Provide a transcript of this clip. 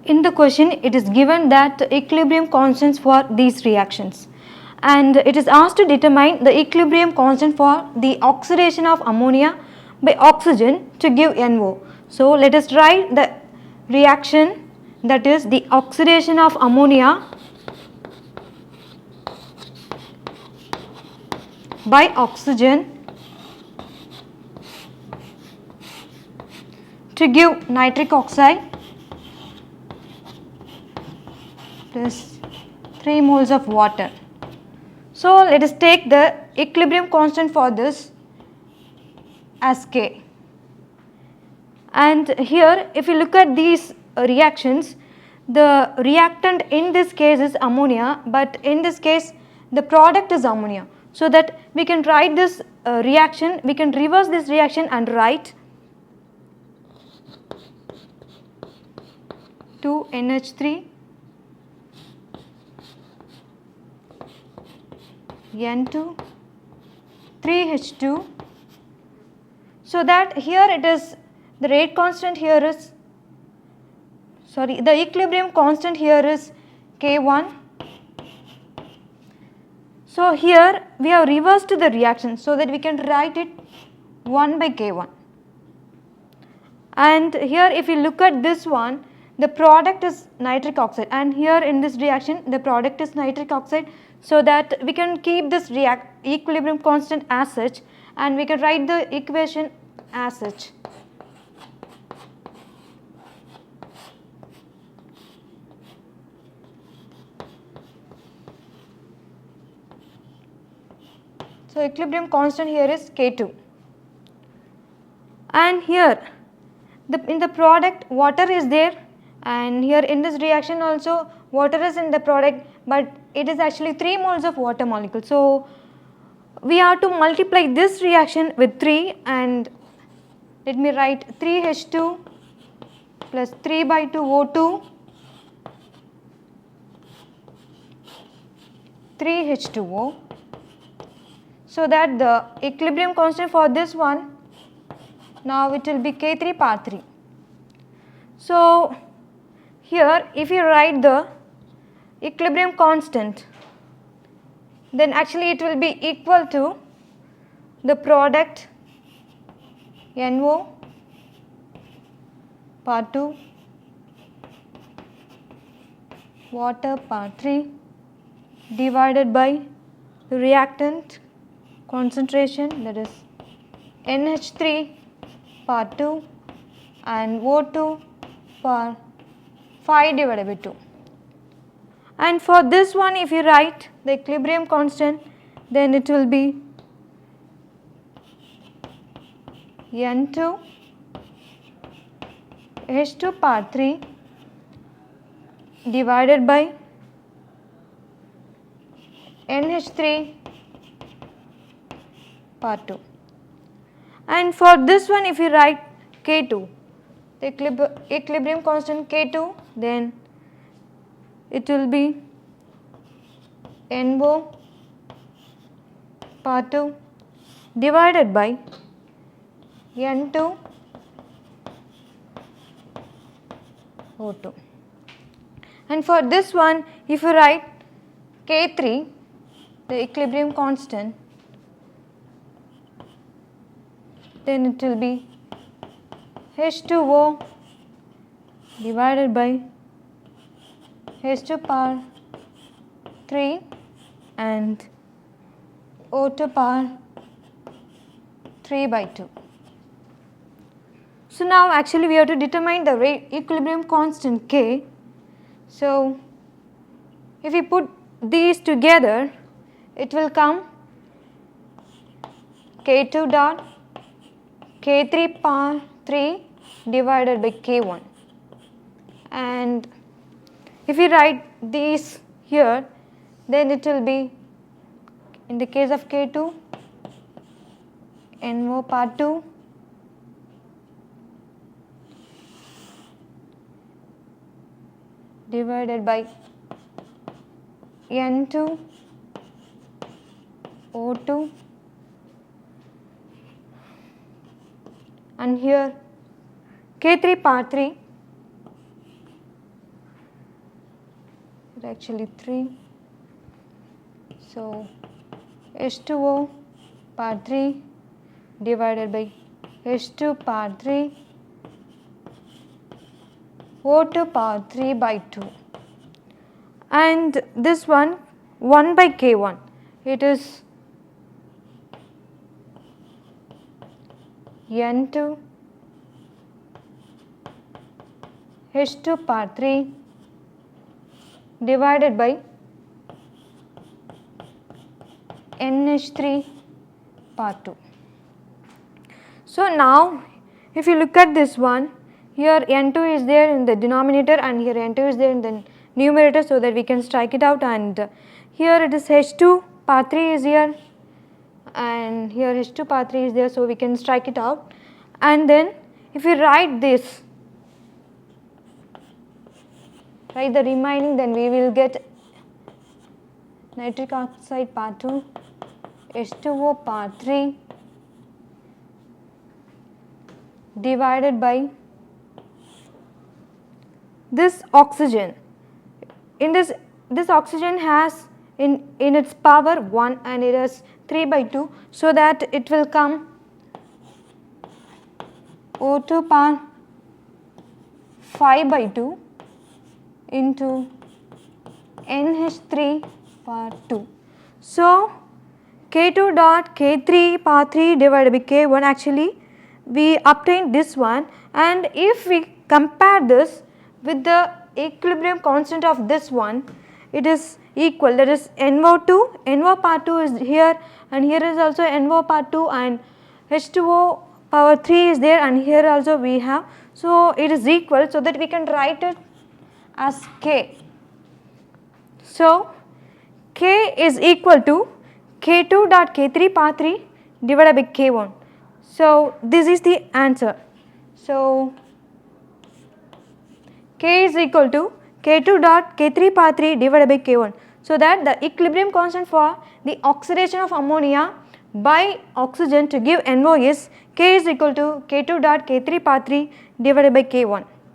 in the question it is given that equilibrium constants for these reactions, and it is asked to determine the equilibrium constant for the oxidation of ammonia by oxygen to give NO. So let us write the reaction, that is the oxidation of ammonia by oxygen to give nitric oxide plus 3 moles of water. So let us take the equilibrium constant for this as K. And here if you look at these reactions, the reactant in this case is ammonia, but in this case the product is ammonia. So that we can write this reaction, we can reverse this reaction and write 2NH3 N2 3H2, so that here it is the rate constant here is, sorry, the equilibrium constant here is K1. So here we have reversed the reaction so that we can write it 1 by K1. And here if you look at this one, the product is nitric oxide, and here in this reaction the product is nitric oxide, so that we can keep this equilibrium constant as such, and we can write the equation as such. So equilibrium constant here is K2, and here in the product water is there, and here in this reaction also water is in the product, but it is actually 3 moles of water molecule. So we have to multiply this reaction with 3, and let me write 3H2 plus 3 by 2 O2 3H2O, so that the equilibrium constant for this one, now it will be K3 par 3. So here if you write the equilibrium constant, then actually it will be equal to the product NO par 2 water par 3 divided by the reactant concentration, that is NH3 par 2 and O2 par 5 divided by 2. And for this one if you write the equilibrium constant, then it will be N2 H2 par 3 divided by NH3 par 2. And for this one if you write K2, the equilibrium constant K2, then it will be NO par 2 divided by N2 O2. And for this one if you write K3, the equilibrium constant, then it will be H2O divided by H2 par 3 and O2 par 3 by 2. So now actually we have to determine the equilibrium constant K. So if we put these together, it will come K2 dot K3 par 3 divided by K1, and if we write these here, then it will be, in the case of K2, NO par 2 divided by N2 O2, and here K3 par 3 actually 3. So H2O power 3 divided by H2 power 3 O2 power 3 by 2, and this one 1 by K1, it is N2 H2 power 3 divided by NH3 power 2. So now if you look at this one, here N2 is there in the denominator and here N2 is there in the numerator, so that we can strike it out, and here it is H2 power 3 is here and here H2 power 3 is there, so we can strike it out. And then if we write this, write the remaining, then we will get nitric oxide power 2 H2O power 3 divided by this oxygen. In this oxygen has in its power 1 and it has 3 by 2, so that it will come O2 power 5 by 2 into NH3 power 2. So K2 dot K3 power 3 divided by K1, actually we obtained this one, and if we compare this with the equilibrium constant of this one, it is equal, that is NO2, NO power 2 is here and here is also NO power 2 and H2O power 3 is there and here also we have, so it is equal, so that we can write it as K. So K is equal to K2 dot K3 power 3 divided by K1. So this is the answer. So K is equal to K2 dot K3 power 3 divided by K1. So that the equilibrium constant for the oxidation of ammonia by oxygen to give NO is K is equal to K2 dot K3 power 3 divided by K1.